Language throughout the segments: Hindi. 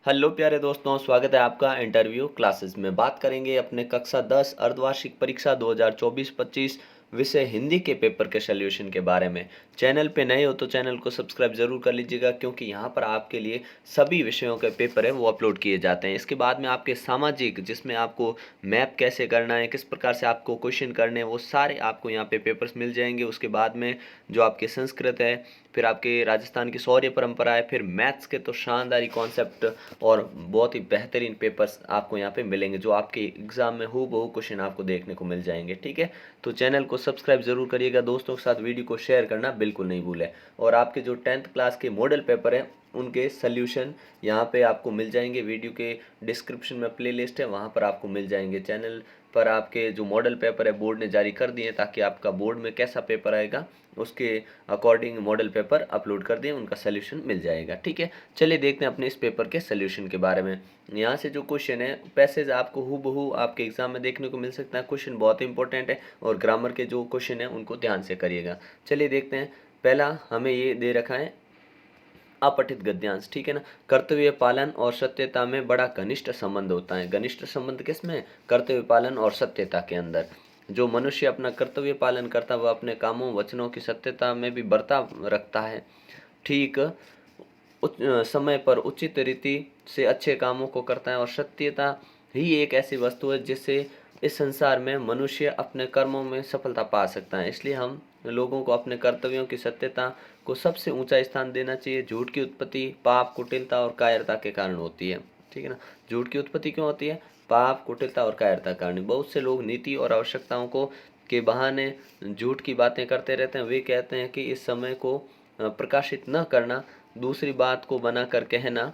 हेलो प्यारे दोस्तों, स्वागत है आपका इंटरव्यू क्लासेस में। बात करेंगे अपने कक्षा 10 अर्धवार्षिक परीक्षा 2024-25 विषय हिंदी के पेपर के सॉल्यूशन के बारे में। चैनल पे नए हो तो चैनल को सब्सक्राइब जरूर कर लीजिएगा, क्योंकि यहाँ पर आपके लिए सभी विषयों के पेपर है वो अपलोड किए जाते हैं। इसके बाद में आपके सामाजिक, जिसमें आपको मैप कैसे करना है, किस प्रकार से आपको क्वेश्चन करने हैं, वो सारे आपको यहाँ पे पेपर्स मिल जाएंगे। उसके बाद में जो आपके संस्कृत है, फिर आपके राजस्थान की शौर्य परंपरा है, फिर मैथ्स के तो शानदारी कॉन्सेप्ट और बहुत ही बेहतरीन पेपर्स आपको यहाँ पे मिलेंगे, जो आपके एग्जाम में हूबहू क्वेश्चन आपको देखने को मिल जाएंगे। ठीक है, तो चैनल को सब्सक्राइब जरूर करिएगा, दोस्तों के साथ वीडियो को शेयर करना बिल्कुल नहीं भूलें। और आपके जो 10th क्लास के मॉडल पेपर हैं उनके सल्यूशन यहाँ पे आपको मिल जाएंगे। वीडियो के डिस्क्रिप्शन में प्लेलिस्ट है, वहाँ पर आपको मिल जाएंगे। चैनल पर आपके जो मॉडल पेपर है बोर्ड ने जारी कर दिए, ताकि आपका बोर्ड में कैसा पेपर आएगा उसके अकॉर्डिंग मॉडल पेपर अपलोड कर दिए, उनका सल्यूशन मिल जाएगा। ठीक है, चलिए देखते हैं अपने इस पेपर के सल्यूशन के बारे में। यहाँ से जो क्वेश्चन है, पैसेज आपको हूबहू आपके एग्जाम में देखने को मिल सकता है। क्वेश्चन बहुत इंपॉर्टेंट है और ग्रामर के जो क्वेश्चन है उनको ध्यान से करिएगा। चलिए देखते हैं। पहला हमें ये दे रखा है अपठित गद्यांश। ठीक है ना, कर्तव्य पालन और सत्यता में बड़ा घनिष्ठ संबंध होता है। घनिष्ठ संबंध किसमें? कर्तव्य पालन और सत्यता के अंदर। जो मनुष्य अपना कर्तव्य पालन करता है वह अपने कामों वचनों की सत्यता में भी बर्ताव रखता है। ठीक समय पर उचित रीति से अच्छे कामों को करता है। और सत्यता ही एक ऐसी वस्तु है जिससे इस संसार में मनुष्य अपने कर्मों में सफलता पा सकता है। इसलिए हम लोगों को अपने कर्तव्यों की सत्यता को सबसे ऊंचा स्थान देना चाहिए। झूठ की उत्पत्ति पाप, कुटिलता और कायरता के कारण होती है। ठीक है ना, झूठ की उत्पत्ति क्यों होती है? पाप, कुटिलता और कायरता के कारण। बहुत से लोग नीति और आवश्यकताओं को के बहाने झूठ की बातें करते रहते हैं। वे कहते हैं कि इस समय को प्रकाशित न करना, दूसरी बात को बनाकर कहना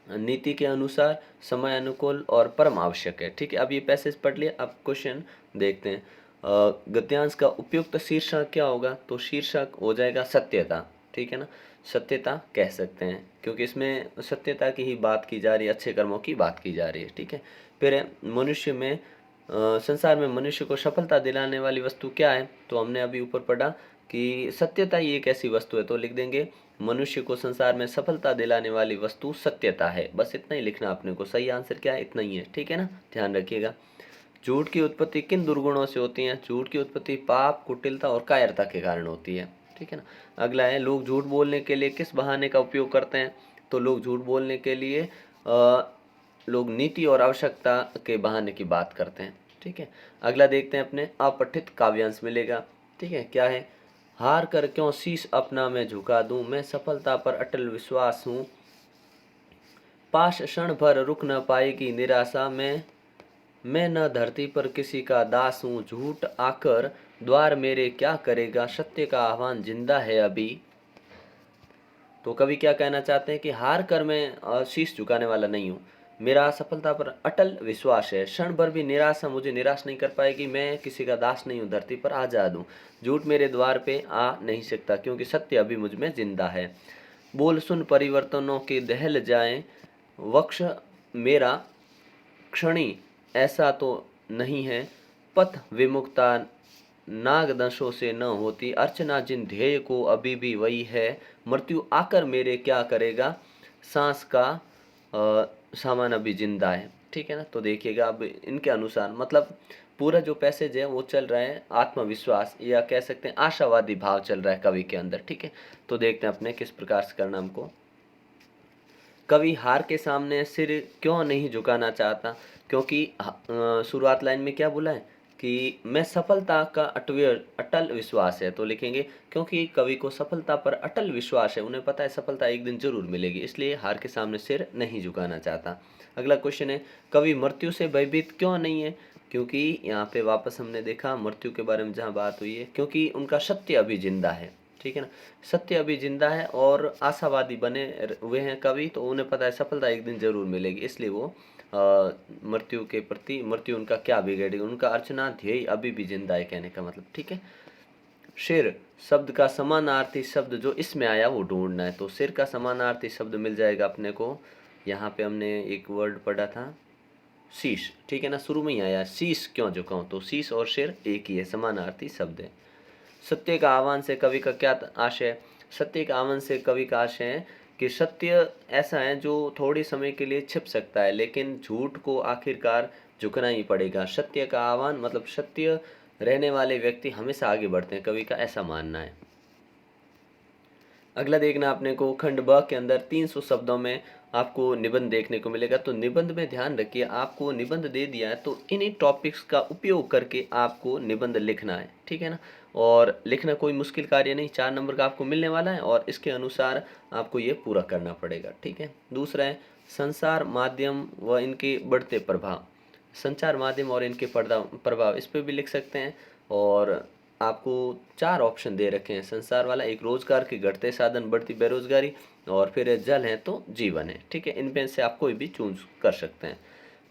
नीति के अनुसार समय अनुकूल और परम आवश्यक है। ठीक है, अब ये पैसेज पढ़ लिया, अब क्वेश्चन देखते हैं। गद्यांश का उपयुक्त शीर्षक क्या होगा? तो शीर्षक हो जाएगा सत्यता। ठीक है ना, सत्यता कह सकते हैं, क्योंकि इसमें सत्यता की ही बात की जा रही है, अच्छे कर्मों की बात की जा रही है। ठीक है, फिर मनुष्य में संसार में मनुष्य को सफलता दिलाने वाली वस्तु क्या है? तो हमने अभी ऊपर पढ़ा कि सत्यता ही एक ऐसी वस्तु है, तो लिख देंगे मनुष्य को संसार में सफलता दिलाने वाली वस्तु सत्यता है। बस इतना ही लिखना अपने को। सही आंसर क्या है? इतना ही है। ठीक है ना, ध्यान रखिएगा। झूठ की उत्पत्ति किन दुर्गुणों से होती है? झूठ की उत्पत्ति पाप, कुटिलता और कायरता के कारण होती है। ठीक है ना, अगला है लोग झूठ बोलने के लिए किस बहाने का उपयोग करते हैं? तो लोग झूठ बोलने के लिए लोग नीति और आवश्यकता के बहाने की बात करते हैं। ठीक है, अगला देखते हैं अपने अपठित काव्यांश मिलेगा। ठीक है, क्या है? हार कर क्यों शीश अपना मैं झुका दूं, मैं सफलता पर अटल विश्वास हूँ। पाश क्षण भर रुक न पाएगी निराशा में, मैं न धरती पर किसी का दास हूँ। झूठ आकर द्वार मेरे क्या करेगा, सत्य का आह्वान जिंदा है अभी। तो कवि क्या कहना चाहते हैं कि हार कर मैं शीश झुकाने वाला नहीं हूँ, मेरा सफलता पर अटल विश्वास है। क्षण भर भी निराशा मुझे निराश नहीं कर पाएगी, मैं किसी का दास नहीं हूँ, धरती पर आजाद हूँ। झूठ मेरे द्वार पे आ नहीं सकता, क्योंकि सत्य अभी मुझ में जिंदा है। बोल सुन परिवर्तनों के दहल जाएं, वक्ष मेरा क्षणी ऐसा तो नहीं है। पथ विमुक्ता नागदशों से न होती, अर्चना जिन ध्येय को अभी भी वही है। मृत्यु आकर मेरे क्या करेगा, सांस का सामान अभी जिंदा है। ठीक है ना, तो देखिएगा अब इनके अनुसार, मतलब पूरा जो पैसेज है वो चल रहा है आत्मविश्वास या कह सकते हैं आशावादी भाव चल रहा है कवि के अंदर। ठीक है, तो देखते हैं अपने किस प्रकार से करना हमको। कवि हार के सामने सिर क्यों नहीं झुकाना चाहता? क्योंकि शुरुआत लाइन में क्या बोला है कि मैं सफलता का अटल विश्वास है। तो लिखेंगे क्योंकि कवि को सफलता पर अटल विश्वास है, उन्हें पता है सफलता एक दिन जरूर मिलेगी, इसलिए हार के सामने सिर नहीं झुकाना चाहता। अगला क्वेश्चन है, कवि मृत्यु से भयभीत क्यों नहीं है? क्योंकि यहाँ पे वापस हमने देखा मृत्यु के बारे में जहाँ बात हुई है, क्योंकि उनका सत्य अभी जिंदा है। ठीक है ना, सत्य अभी जिंदा है और आशावादी बने हुए हैं कवि, तो उन्हें पता है सफलता एक दिन जरूर मिलेगी, इसलिए वो मृत्यु के प्रति, मृत्यु उनका क्या बिगड़ेगी, उनका अर्चना ध्येय अभी भी जिंदा है, कहने का मतलब। ठीक है, सिर शब्द का समानार्थी शब्द जो इसमें आया वो ढूंढना है। तो सिर का समानार्थी शब्द मिल जाएगा अपने को। यहाँ पे हमने एक वर्ड पढ़ा था शीश। ठीक है ना, शुरू में ही आया शीश क्यों झुकाऊं, तो शीश और सिर एक ही है, समानार्थी शब्द है। सत्य का आह्वान से कवि का क्या आशय है? सत्य का आह्वान से कवि का आशय है कि सत्य ऐसा है जो थोड़े समय के लिए छिप सकता है, लेकिन झूठ को आखिरकार झुकना ही पड़ेगा। सत्य का आह्वान मतलब सत्य रहने वाले व्यक्ति हमेशा आगे बढ़ते हैं, कवि का ऐसा मानना है। अगला देखना अपने को खंड ब के अंदर 300 शब्दों में आपको निबंध देखने को मिलेगा। तो निबंध में ध्यान रखिए, आपको निबंध दे दिया है तो इन्हीं टॉपिक्स का उपयोग करके आपको निबंध लिखना है, ठीक है ना। और लिखना कोई मुश्किल कार्य नहीं, 4 नंबर का आपको मिलने वाला है और इसके अनुसार आपको ये पूरा करना पड़ेगा, ठीक है। दूसरा है संचार माध्यम व इनके बढ़ते प्रभाव। संचार माध्यम और इनके प्रभाव इस पे भी लिख सकते हैं। और आपको 4 ऑप्शन दे रखे हैं संसार वाला, एक रोजगार के घटते साधन, बढ़ती बेरोजगारी, और फिर जल है तो जीवन है, ठीक है। इनमें से आप कोई भी चूज कर सकते हैं।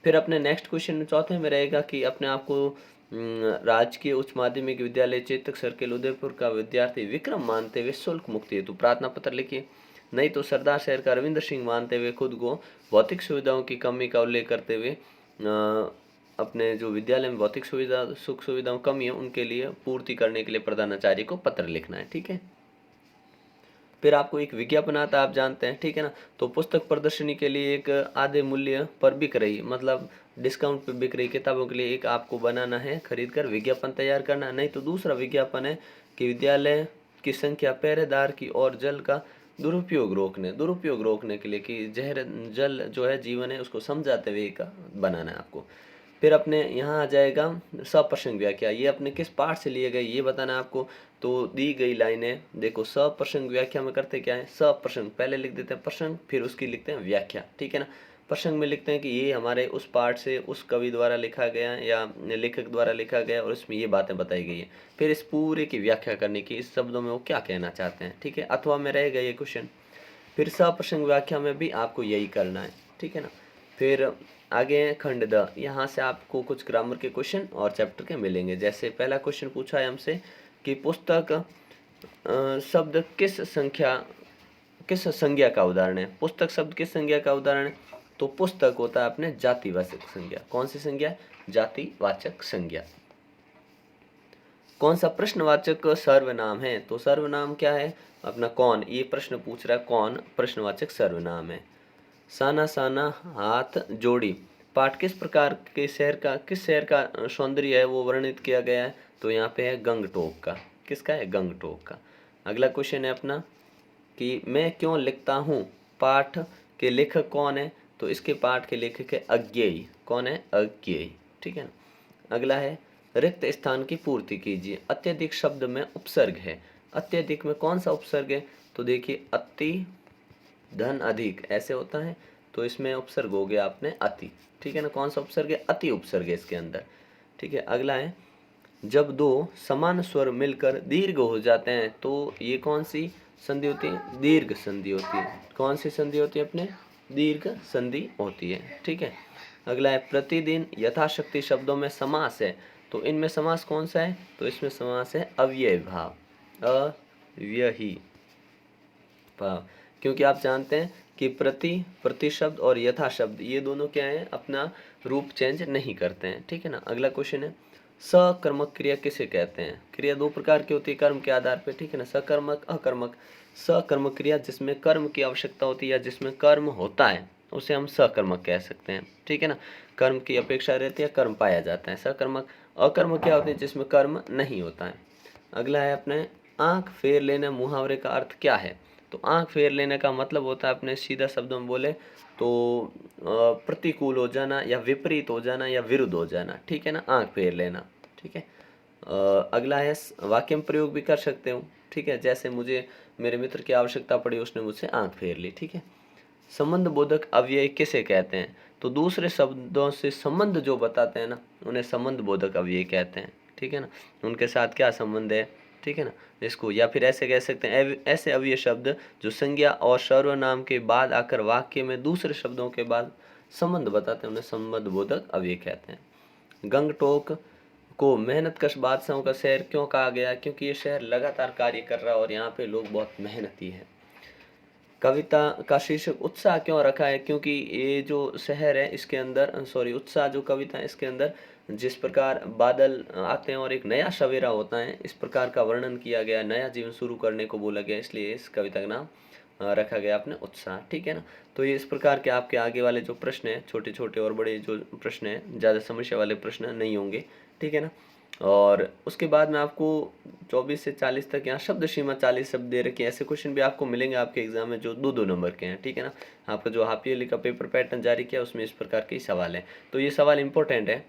फिर अपने नेक्स्ट क्वेश्चन चौथे में रहेगा कि अपने आप को राजकीय उच्च माध्यमिक विद्यालय चेतक सर्किल उदयपुर का विद्यार्थी विक्रम मानते हुए शुल्क मुक्ति हेतु प्रार्थना पत्र लिखिए। नहीं तो सरदार शहर का रविंद्र सिंह मानते हुए खुद को भौतिक सुविधाओं की कमी का उल्लेख करते हुए अपने जो विद्यालय में भौतिक सुविधा सुख सुविधाओं कमी है उनके लिए पूर्ति करने के लिए प्रधानाचार्य को पत्र लिखना है, ठीक है। फिर आपको एक विज्ञापन आता है, आप जानते हैं, ठीक है ना। तो पुस्तक प्रदर्शनी के लिए एक आधे मूल्य पर बिक रही, मतलब डिस्काउंट पे बिक रही किताबों के लिए एक आपको बनाना है, खरीद कर विज्ञापन तैयार करना। नहीं तो दूसरा विज्ञापन है कि विद्यालय की संख्या पहरेदार की और जल का दुरुपयोग रोकने के लिए कि जहर जल जो है जीवन है उसको समझाते हुए एक बनाना है आपको। फिर अपने यहाँ आ जाएगा सप्रसंग व्याख्या, ये अपने किस पाठ से लिए गए ये बताना है आपको। तो दी गई लाइनें देखो, सप्रसंग व्याख्या में करते क्या है, सप्रसंग पहले लिख देते हैं प्रसंग, फिर उसकी लिखते हैं व्याख्या, ठीक है ना। प्रसंग में लिखते हैं कि ये हमारे उस पाठ से उस कवि द्वारा लिखा गया या लेखक द्वारा लिखा गया और इसमें ये बातें बताई गई है। फिर इस पूरे की व्याख्या करने की, इस शब्दों में वो क्या कहना चाहते हैं, ठीक है। अथवा में रहेगा ये क्वेश्चन। फिर सप्रसंग व्याख्या में भी आपको यही करना है, ठीक है ना। फिर आगे खंड द, यहाँ से आपको कुछ ग्रामर के क्वेश्चन और चैप्टर के मिलेंगे। जैसे पहला क्वेश्चन पूछा है हमसे कि पुस्तक शब्द किस संज्ञा का उदाहरण है। पुस्तक शब्द किस संज्ञा का उदाहरण है, तो पुस्तक होता है अपने जातिवाचक संज्ञा। कौन सी संज्ञा, जातिवाचक संज्ञा। कौन सा प्रश्नवाचक सर्वनाम है, तो सर्वनाम क्या है अपना कौन, ये प्रश्न पूछ रहा है, कौन प्रश्नवाचक सर्वनाम है। साना साना हाथ जोड़ी, पाठ किस प्रकार के किस शहर का सौंदर्य है वो वर्णित किया गया है, तो यहाँ पे है गंगटोक का। किसका है, गंगटोक का। अगला क्वेश्चन है अपना कि मैं क्यों लिखता हूँ, पाठ के लेखक कौन है, तो इसके पाठ के लेखक है अज्ञेय। कौन है, अज्ञेय, ठीक है ना। अगला है रिक्त स्थान की पूर्ति कीजिए। अत्यधिक शब्द में उपसर्ग है, अत्यधिक में कौन सा उपसर्ग है, तो देखिए अति धन अधिक ऐसे होता है, तो इसमें उपसर्ग हो गया आपने अति, ठीक है ना। कौन सा उपसर्ग है, अति उपसर्ग है इसके अंदर, ठीक है। अगला है जब दो समान स्वर मिलकर दीर्घ हो जाते हैं, तो ये कौन सी संधि होती है, दीर्घ संधि होती है। कौन सी संधि होती है अपने, दीर्घ संधि होती है, ठीक है। अगला है प्रतिदिन यथाशक्ति शब्दों में समास है, तो इनमें समास कौन सा है, तो इसमें समास है अव्ययी भाव, अव्ययी भाव। क्योंकि आप जानते हैं कि प्रति शब्द और यथा शब्द ये दोनों क्या है, अपना रूप चेंज नहीं करते हैं, ठीक है ना। अगला क्वेश्चन है सकर्मक क्रिया किसे कहते हैं। क्रिया दो प्रकार की होती है कर्म के आधार पे, ठीक है ना, सकर्मक अकर्मक। सकर्मक क्रिया जिसमें कर्म की आवश्यकता होती है या जिसमें कर्म होता है उसे हम सकर्मक कह सकते हैं, ठीक है ना। कर्म की अपेक्षा रहती है, कर्म पाया जाता है, सकर्मक। अकर्मक क्या होती है, जिसमें कर्म नहीं होता है। अगला है अपने आंख फेर लेना मुहावरे का अर्थ क्या है, तो आंख फेर लेने का मतलब होता है अपने सीधा शब्दों में बोले तो प्रतिकूल हो जाना या विपरीत हो जाना या विरुद्ध हो जाना, ठीक है ना, आंख फेर लेना, ठीक है। अगला है वाक्य में प्रयोग भी कर सकते हो, ठीक है। जैसे मुझे मेरे मित्र की आवश्यकता पड़ी, उसने मुझसे आंख फेर ली, ठीक है। संबंध बोधक अव्यय किसे कहते हैं, तो दूसरे शब्दों से संबंध जो बताते हैं ना उन्हें संबंध बोधक अव्यय कहते हैं, ठीक है ना। उनके साथ क्या संबंध है, ठीक है ना, इसको या फिर ऐसे कह सकते हैं ऐसे अव्यय शब्द जो संज्ञा और सर्वनाम के बाद आकर वाक्य में दूसरे शब्दों के बाद संबंध बताते हैं उन्हें संबंध बोधक अव्यय कहते हैं। गंगटोक को मेहनतकश बादशाहों का शहर क्यों कहा गया, क्योंकि ये शहर लगातार कार्य कर रहा है और यहाँ पे लोग बहुत मेहनती हैं। कविता का शीर्षक उत्साह क्यों रखा है, क्योंकि ये जो शहर है इसके अंदर उत्साह जो कविता है इसके अंदर जिस प्रकार बादल आते हैं और एक नया सवेरा होता है, इस प्रकार का वर्णन किया गया, नया जीवन शुरू करने को बोला गया, इसलिए इस कविता का नाम रखा गया अपने उत्साह, ठीक है ना। तो ये इस प्रकार के आपके आगे वाले जो प्रश्न हैं, छोटे छोटे और बड़े जो प्रश्न हैं, ज़्यादा समस्या वाले प्रश्न नहीं होंगे, ठीक है ना। और उसके बाद में आपको 24 से 40 तक यहाँ शब्द सीमा 40 शब्द दे रखे हैं। ऐसे क्वेश्चन भी आपको मिलेंगे आपके एग्जाम में जो 2-2 नंबर के हैं, ठीक है ना। आपका जो हाफ ईयरली का पेपर पैटर्न जारी किया उसमें इस प्रकार के सवाल हैं। तो ये सवाल इंपॉर्टेंट है,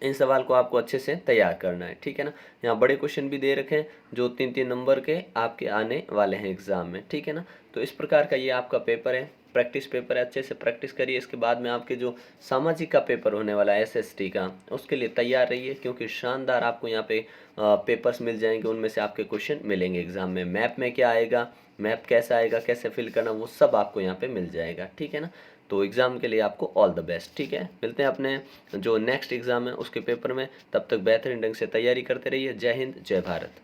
इन सवाल को आपको अच्छे से तैयार करना है, ठीक है ना। यहाँ बड़े क्वेश्चन भी दे रखे हैं जो 3-3 नंबर के आपके आने वाले हैं एग्जाम में, ठीक है ना। तो इस प्रकार का ये आपका पेपर है, प्रैक्टिस पेपर है, अच्छे से प्रैक्टिस करिए। इसके बाद में आपके जो सामाजिक का पेपर होने वाला है एसएसटी का, उसके लिए तैयार रहिए, क्योंकि शानदार आपको यहाँ पे पेपर्स मिल जाएंगे, उनमें से आपके क्वेश्चन मिलेंगे एग्जाम में। मैप में क्या आएगा, मैप कैसा आएगा, कैसे फिल करना, वो सब आपको यहाँ पे मिल जाएगा, ठीक है ना। तो एग्ज़ाम के लिए आपको ऑल द बेस्ट, ठीक है। मिलते हैं अपने जो नेक्स्ट एग्ज़ाम है उसके पेपर में, तब तक बेहतरीन ढंग से तैयारी करते रहिए। जय हिंद, जय भारत।